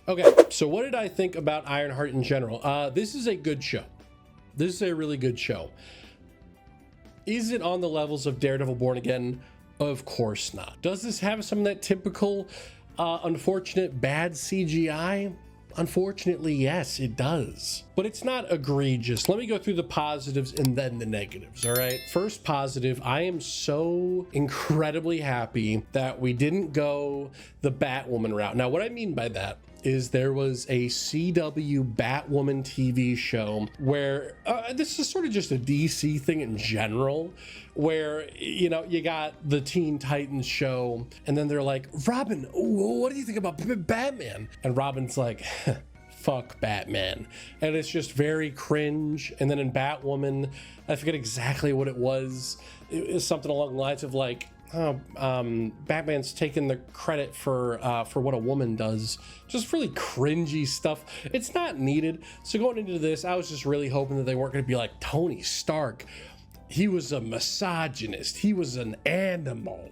Okay, so what did I think about Ironheart in general? This is a good show. This is a really good show. Is it on the levels of Daredevil Born Again? Of course not. Does this have some of that typical, unfortunate bad CGI? Unfortunately, yes, it does. But it's not egregious. Let me go through the positives and then the negatives, all right? First positive, I am so incredibly happy that we didn't go the Batwoman route. Now, what I mean by that is there was a CW Batwoman TV show where this is sort of just a DC thing in general, where, you know, you got the Teen Titans show and then they're like, Robin, what do you think about Batman? And Robin's like, fuck Batman. And it's just very cringe. And then in Batwoman, I forget exactly what it was. It was something along the lines of like, Batman's taking the credit for what a woman does. Just really cringy stuff. It's not needed. So going into this, I was just really hoping that they weren't going to be like Tony Stark. He was a misogynist. He was an animal.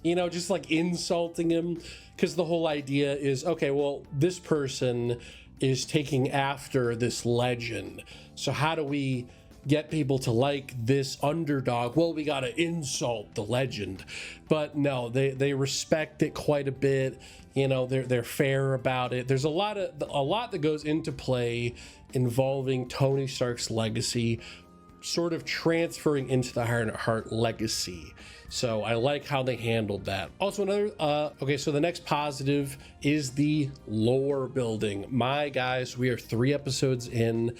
You know, just like insulting him. Because the whole idea is, okay, well, this person is taking after this legend. So how do we get people to like this underdog? Well, we got to insult the legend. But no, they respect it quite a bit. You know, they're fair about it. There's a lot that goes into play involving Tony Stark's legacy sort of transferring into the Ironheart legacy. So I like how they handled that. Also another, okay, so the next positive is the lore building. My guys, we are 3 episodes in,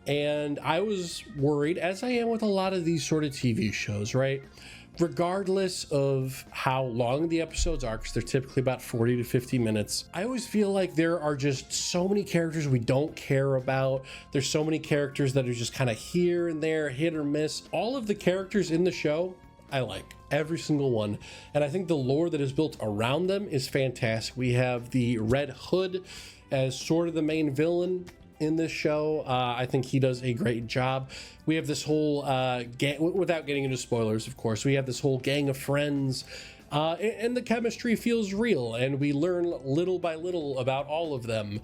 and I was worried, as I am with a lot of these sort of TV shows, right? Regardless of how long the episodes are, because they're typically about 40 to 50 minutes, I always feel like there are just so many characters we don't care about. There's so many characters that are just kind of here and there, hit or miss. All of the characters in the show, I like. Every single one. And I think the lore that is built around them is fantastic. We have the Red Hood as sort of the main villain in this show. I think he does a great job. We have this whole gang, without getting into spoilers, of course, we have this whole gang of friends, and the chemistry feels real, and we learn little by little about all of them.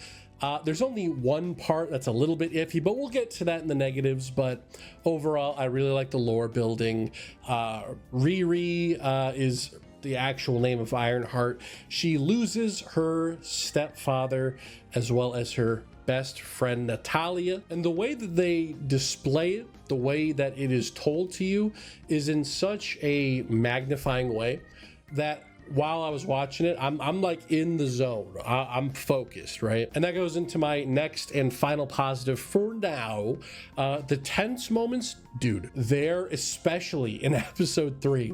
There's only one part that's a little bit iffy, but we'll get to that in the negatives. But overall, I really like the lore building. Riri is the actual name of Ironheart. She loses her stepfather as well as her best friend Natalia, and the way that they display it, the way that it is told to you, is in such a magnifying way that while I was watching it, I'm like in the zone. I'm focused, right? And that goes into my next and final positive for now. The tense moments, dude, there, especially in episode 3,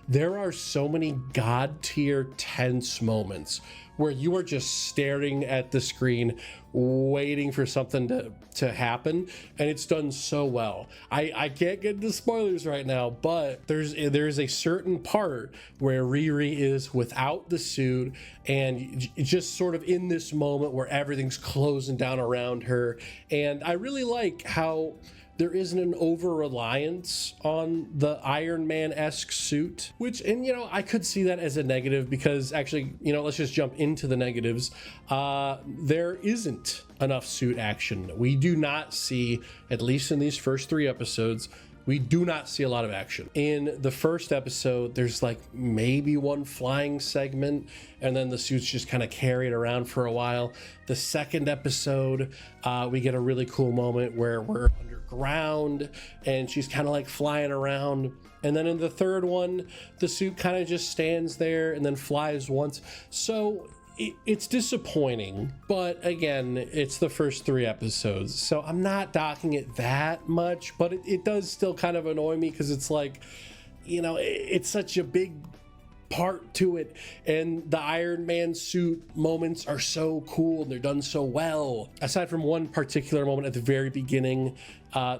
there are so many god tier tense moments where you are just staring at the screen waiting for something to happen, and it's done so well. I can't get into spoilers right now, but there's a certain part where Riri is without the suit and just sort of in this moment where everything's closing down around her, and I really like how there isn't an over-reliance on the Iron Man-esque suit, which, and you know, I could see that as a negative because actually, you know, let's just jump into the negatives. There isn't enough suit action. We do not see, at least in these first 3 episodes, we do not see a lot of action. In the first episode, there's like maybe one flying segment, and then the suits just kind of carry it around for a while. The second episode, we get a really cool moment where we're underground and she's kind of like flying around. And then in the third one, the suit kind of just stands there and then flies once. So it's disappointing, but again, it's the first 3 episodes, so I'm not docking it that much, but it does still kind of annoy me because it's like, you know, it's such a big part to it, and the Iron Man suit moments are so cool and they're done so well. Aside from one particular moment at the very beginning,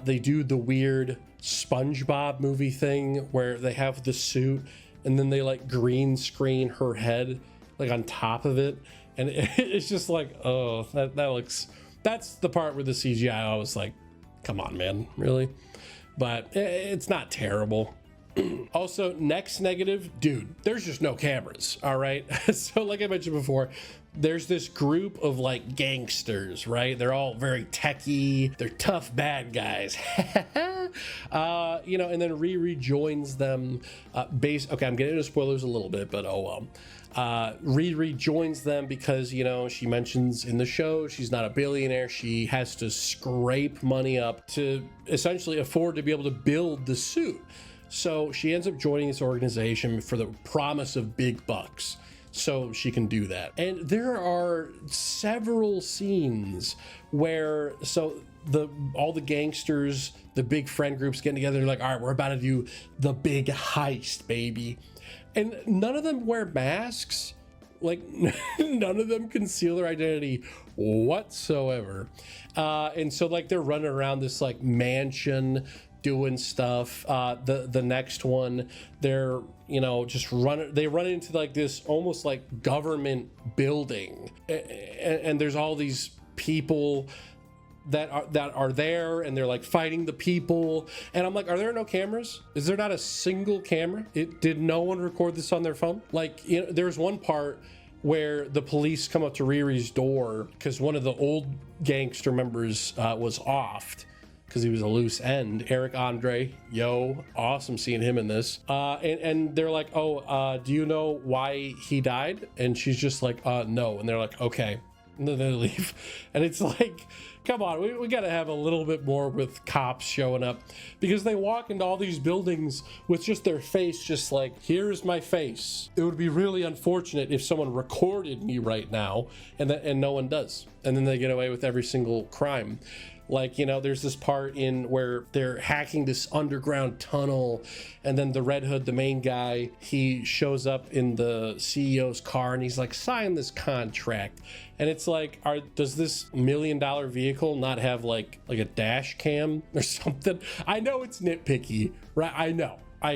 they do the weird SpongeBob movie thing where they have the suit and then they like green screen her head like on top of it, and it's just like, oh, that looks, that's the part where the CGI, I was like, come on, man, really? But it's not terrible. Also, next negative, dude, there's just no cameras, all right? So like I mentioned before, there's this group of like gangsters, right? They're all very techie, they're tough bad guys. You know, and then Riri joins them. Okay, I'm getting into spoilers a little bit, but oh well. Riri joins them because, you know, she mentions in the show she's not a billionaire. She has to scrape money up to essentially afford to be able to build the suit. So she ends up joining this organization for the promise of big bucks, so she can do that. And there are several scenes where all the gangsters, the big friend groups getting together, they're like, all right, we're about to do the big heist, baby. And none of them wear masks. Like, none of them conceal their identity whatsoever. And so like they're running around this like mansion doing stuff. The next one, they're, you know, they run into like this almost like government building, and there's all these people that are there, and they're like fighting the people, and I'm like, are there no cameras? Is there not a single camera? Did no one record this on their phone? Like, you know, there's one part where the police come up to Riri's door because one of the old gangster members was offed because he was a loose end. Eric Andre, awesome seeing him in this. And they're like, oh, do you know why he died? And she's just like, no. And they're like, okay. And then they leave. And it's like, come on, we got to have a little bit more with cops showing up, because they walk into all these buildings with just their face, just like, here's my face. It would be really unfortunate if someone recorded me right now, and no one does. And then they get away with every single crime. Like, you know, there's this part in where they're hacking this underground tunnel, and then the Red Hood, the main guy, he shows up in the CEO's car and he's like, sign this contract. And it's like, does this $1 million vehicle not have like a dash cam or something? I know it's nitpicky, right? I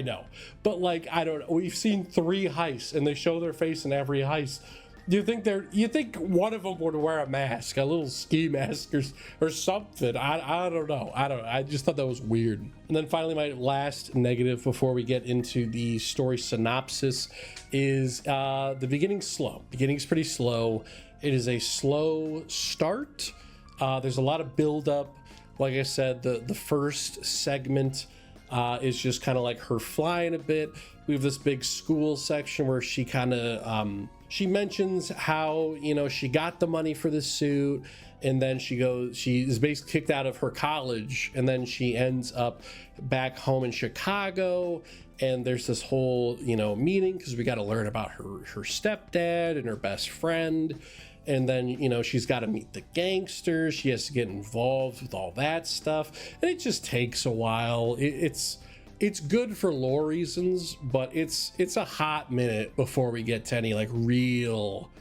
know. But like, I don't know. We've seen 3 heists and they show their face in every heist. You think one of them would wear a mask, a little ski mask or something? I don't know. I just thought that was weird. And then finally, my last negative before we get into the story synopsis is the beginning's slow. Beginning's pretty slow. It is a slow start. There's a lot of buildup. Like I said, the first segment is just kind of like her flying a bit. We have this big school section where she kind of she mentions how, you know, she got the money for the suit, and then she is basically kicked out of her college, and then she ends up back home in Chicago, and there's this whole, you know, meeting because we got to learn about her stepdad and her best friend. And then, you know, she's got to meet the gangsters. She has to get involved with all that stuff, and it just takes a while. It's good for lore reasons, but it's a hot minute before we get to any like real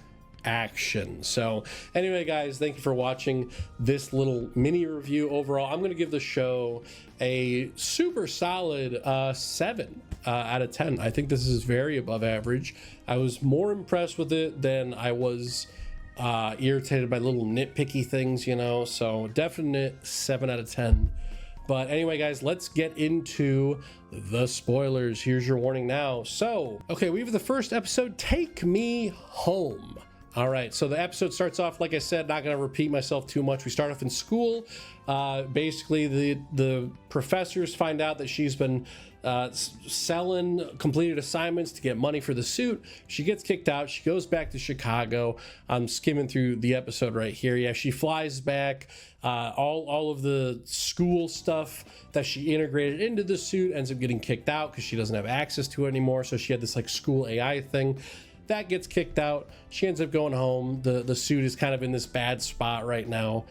action. So anyway, guys, thank you for watching this little mini review. Overall, I'm going to give the show a super solid 7 out of 10. I think this is very above average. I was more impressed with it than I was irritated by little nitpicky things, you know, so definite 7 out of 10. But anyway, guys, let's get into the spoilers. Here's your warning now. So, okay, we have the first episode, Take Me Home. All right, so the episode starts off, like I said, not going to repeat myself too much. We start off in school. Basically, the professors find out that she's been selling completed assignments to get money for the suit. She gets kicked out. She goes back to Chicago. I'm skimming through the episode right here. Yeah, she flies back. All of the school stuff that she integrated into the suit ends up getting kicked out because she doesn't have access to it anymore. So she had this like school AI thing. That gets kicked out. She ends up going home. The suit is kind of in this bad spot right now.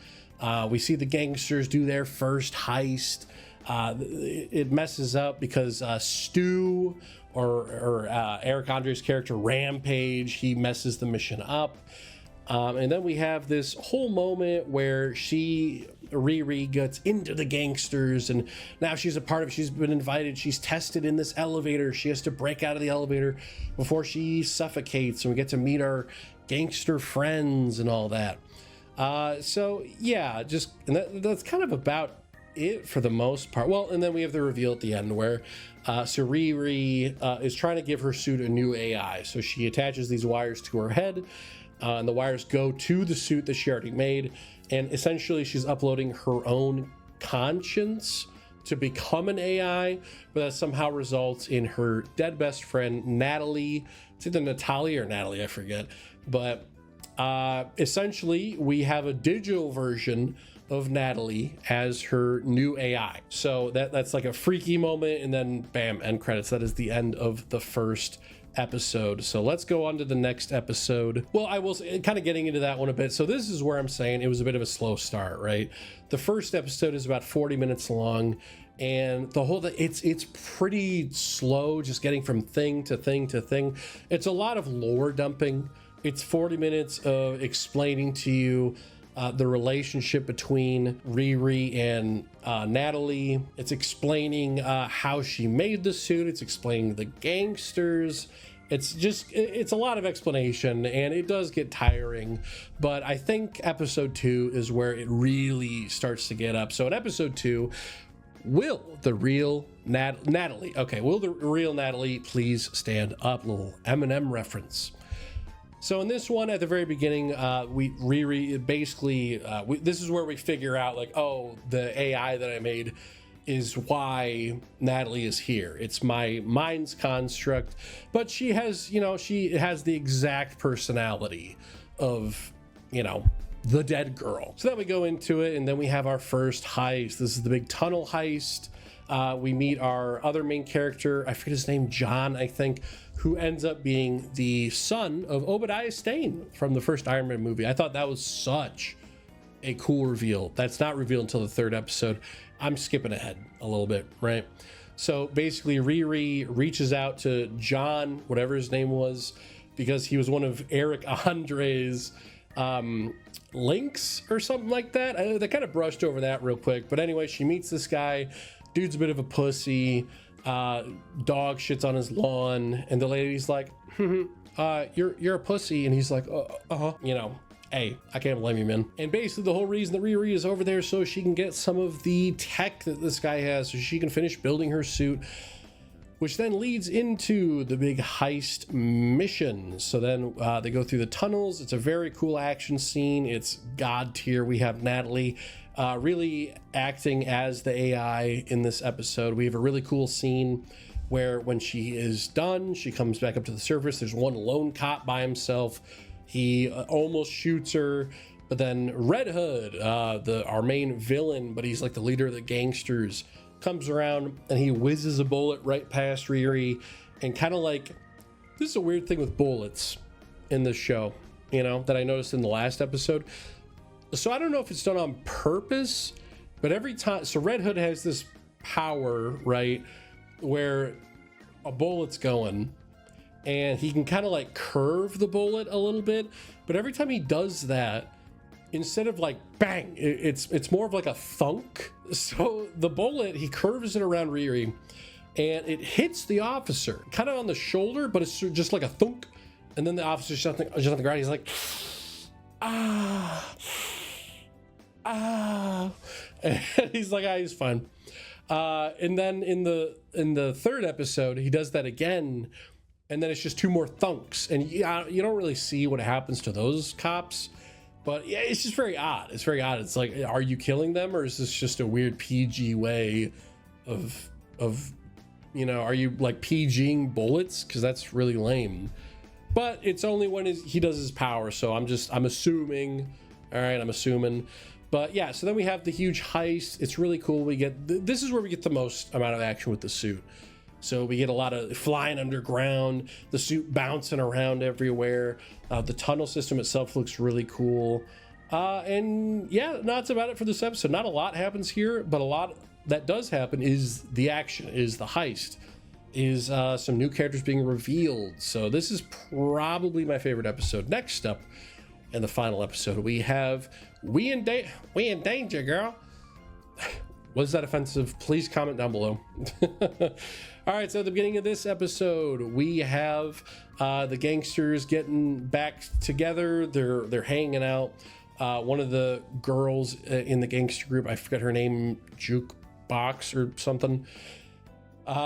We see the gangsters do their first heist. It messes up because Stu or Eric Andre's character Rampage, he messes the mission up. And then we have this whole moment where Riri gets into the gangsters, and now she's a part of it. She's been invited. She's tested in this elevator. She has to break out of the elevator before she suffocates, and we get to meet our gangster friends and all that. So yeah, that's kind of about it for the most part. Well, and then we have the reveal at the end where Riri is trying to give her suit a new AI. So she attaches these wires to her head. and the wires go to the suit that she already made, and essentially she's uploading her own conscience to become an AI, but that somehow results in her dead best friend Natalie. It's either Natalia or Natalie, I forget, but essentially we have a digital version of Natalie as her new AI. So that's like a freaky moment, and then bam, end credits. That is the end of the first episode. So let's go on to the next episode. Well, I will say, kind of getting into that one a bit. So this is where I'm saying it was a bit of a slow start, right? The first episode is about 40 minutes long, and the whole it's pretty slow, just getting from thing to thing to thing. It's a lot of lore dumping. It's 40 minutes of explaining to you the relationship between Riri and Natalie. It's explaining how she made the suit. It's explaining the gangsters. It's a lot of explanation, and it does get tiring, but I think episode 2 is where it really starts to get up. So in episode 2, will the real Natalie, okay, will the real Natalie please stand up? Little Eminem reference. So in this one, at the very beginning, Riri basically, this is where we figure out, like, oh, the AI that I made is why Natalie is here. It's my mind's construct, but she has, she has the exact personality of, the dead girl. So then we go into it, and then we have our first heist. This is the big tunnel heist. We meet our other main character, I forget his name, John, I think, who ends up being the son of Obadiah Stane from the first Iron Man movie. I thought that was such a cool reveal. That's not revealed until the third episode. I'm skipping ahead a little bit, right? So basically Riri reaches out to John, whatever his name was, because he was one of Eric Andre's links or something like that. They kind of brushed over that real quick, but anyway, she meets this guy. Dude's a bit of a pussy. Dog shits on his lawn, and the lady's like, you're a pussy, and he's like, hey, I can't blame you, man. And basically the whole reason that Riri is over there is so she can get some of the tech that this guy has, so she can finish building her suit, which then leads into the big heist mission. So then they go through the tunnels. It's a very cool action scene. It's god tier. We have Natalie really acting as the AI in this episode. We have a really cool scene where when she is done, she comes back up to the surface. There's one lone cop by himself. He almost shoots her, but then Red Hood, our main villain, but he's like the leader of the gangsters, comes around and he whizzes a bullet right past Riri. And kind of like, this is a weird thing with bullets in this show, that I noticed in the last episode. So I don't know if it's done on purpose, but every time, so Red Hood has this power, right, where a bullet's going and he can kind of like curve the bullet a little bit, but every time he does that, instead of like bang, it's more of like a thunk. So the bullet, he curves it around Riri and it hits the officer kind of on the shoulder, but it's just like a thunk. And then the officer's just on the ground. He's like, and he's like, he's fine. And then in the third episode, he does that again, and then it's just 2 more thunks, and you don't really see what happens to those cops, but yeah, it's just very odd. It's very odd. It's like, are you killing them, or is this just a weird PG way of are you like PGing bullets? Because that's really lame. But it's only when he does his power, so I'm assuming. All right, I'm assuming. But yeah, so then we have the huge heist. It's really cool. This is where we get the most amount of action with the suit. So we get a lot of flying underground, the suit bouncing around everywhere. The tunnel system itself looks really cool. And yeah, that's about it for this episode. Not a lot happens here, but a lot that does happen is the action, is the heist, is some new characters being revealed. So this is probably my favorite episode. Next up, in the final episode, we have we in danger, girl. Was that offensive? Please comment down below. All right, so at the beginning of this episode, we have the gangsters getting back together. They're hanging out. One of the girls in the gangster group, I forget her name, Jukebox or something.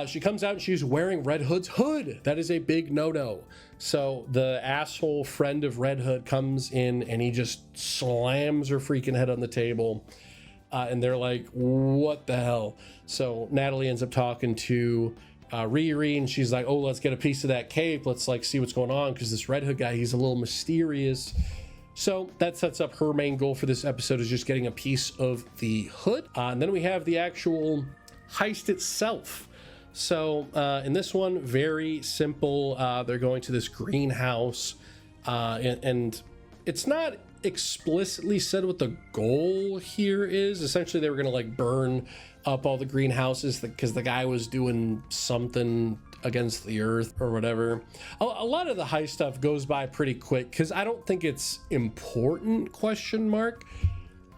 She comes out and she's wearing Red Hood's hood. That is a big no-no. So the asshole friend of Red Hood comes in and he just slams her freaking head on the table. And they're like, what the hell? So Natalie ends up talking to Riri, and she's like, oh, let's get a piece of that cape. Let's like see what's going on, because this Red Hood guy, he's a little mysterious. So that sets up her main goal for this episode, is just getting a piece of the hood. And then we have the actual heist itself. So in this one, very simple. They're going to this greenhouse, and it's not explicitly said what the goal here is. Essentially, they were going to like burn up all the greenhouses because the guy was doing something against the earth or whatever. A lot of the heist stuff goes by pretty quick because I don't think it's important, question mark,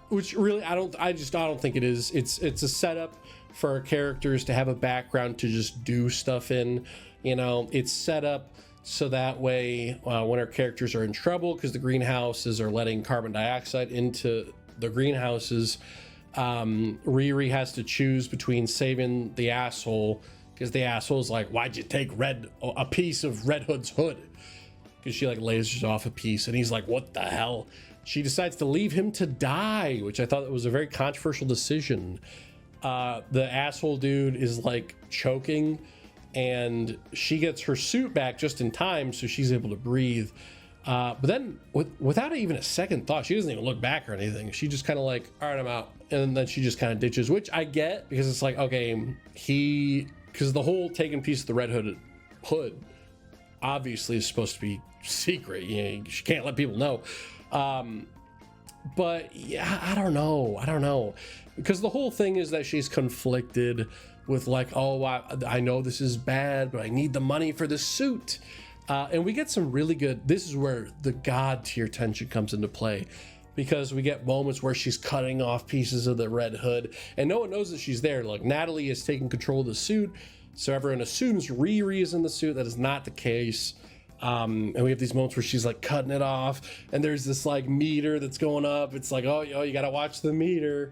which really I don't think it is. It's a setup for our characters to have a background to just do stuff in. You know, it's set up so that way when our characters are in trouble because the greenhouses are letting carbon dioxide into the greenhouses, Riri has to choose between saving the asshole, because the asshole's like, why'd you take a piece of Red Hood's hood? Because she like lasers off a piece, and he's like, what the hell? She decides to leave him to die, which I thought was a very controversial decision. The asshole dude is like choking, and she gets her suit back just in time, so she's able to breathe. But then without even a second thought, she doesn't even look back or anything. She just kind of like, all right, I'm out. And then she just kind of ditches, which I get, because it's like, okay, because the whole taking piece of the Red Hood obviously is supposed to be secret. You know, she can't let people know. But yeah, I don't know. Because the whole thing is that she's conflicted with like, oh, I know this is bad, but I need the money for the suit. And we get some really good, this is where the God tier tension comes into play, because we get moments where she's cutting off pieces of the Red Hood and no one knows that she's there. Like, Natalie is taking control of the suit, so everyone assumes Riri is in the suit. That is not the case. And we have these moments where she's like cutting it off, and there's this like meter that's going up. It's like, oh, you gotta watch the meter.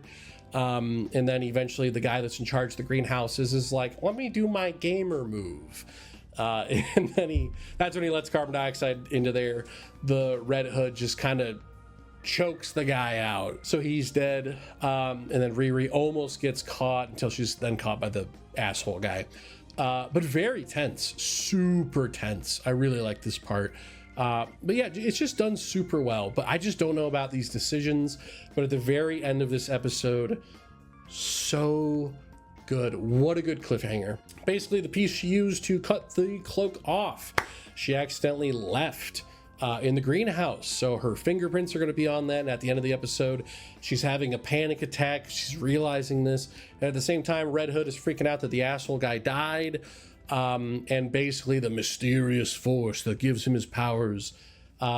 And then eventually the guy that's in charge of the greenhouses is like, let me do my gamer move. And then that's when he lets carbon dioxide into there. The Red Hood just kind of chokes the guy out, so he's dead. And then Riri almost gets caught until she's then caught by the asshole guy. But very tense, super tense. I really like this part. But yeah, it's just done super well. But I just don't know about these decisions. But at the very end of this episode, so good. What a good cliffhanger. Basically, the piece she used to cut the cloak off, she accidentally left in the greenhouse. So her fingerprints are going to be on that. And at the end of the episode, she's having a panic attack. She's realizing this. And at the same time, Red Hood is freaking out that the asshole guy died. And basically the mysterious force that gives him his powers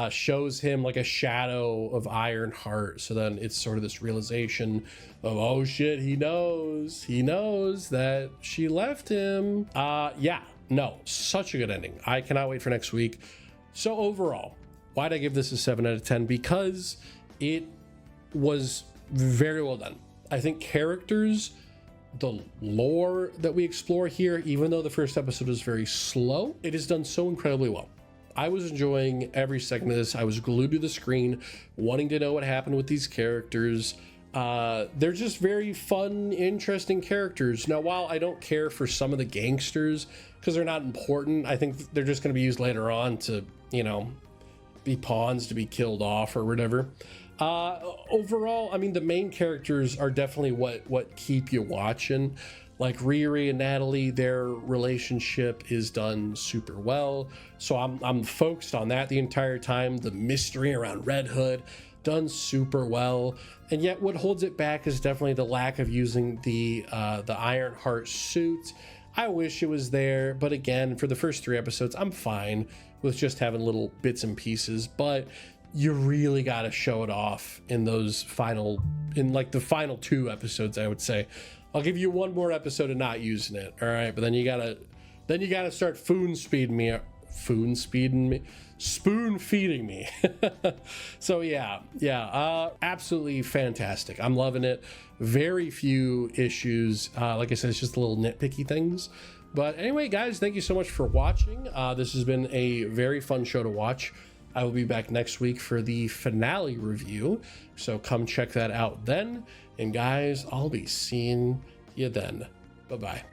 shows him like a shadow of Ironheart. So then it's sort of this realization of, oh shit, he knows that she left him. Yeah, no, such a good ending. I cannot wait for next week. So overall, why'd I give this a 7 out of 10? Because it was very well done. I think characters, the lore that we explore here, even though the first episode was very slow, it is done so incredibly well. I was enjoying every second of this. I was glued to the screen, wanting to know what happened with these characters. They're just very fun, interesting characters. Now, while I don't care for some of the gangsters because they're not important, I think they're just going to be used later on to, you know, be pawns to be killed off or whatever. Overall, I mean, the main characters are definitely what keep you watching. Like Riri and Natalie, their relationship is done super well. So I'm focused on that the entire time. The mystery around Red Hood, done super well. And yet what holds it back is definitely the lack of using the Ironheart suit. I wish it was there, but again, for the first 3 episodes, I'm fine with just having little bits and pieces, but you really got to show it off in the final 2 episodes, I would say. I'll give you one more episode of not using it, all right? But then you gotta start spoon feeding me. So yeah, absolutely fantastic. I'm loving it. Very few issues. Like I said, it's just little nitpicky things, But anyway, guys, thank you so much for watching. This has been a very fun show to watch. I will be back next week for the finale review, so come check that out then. And guys, I'll be seeing you then. Bye-bye.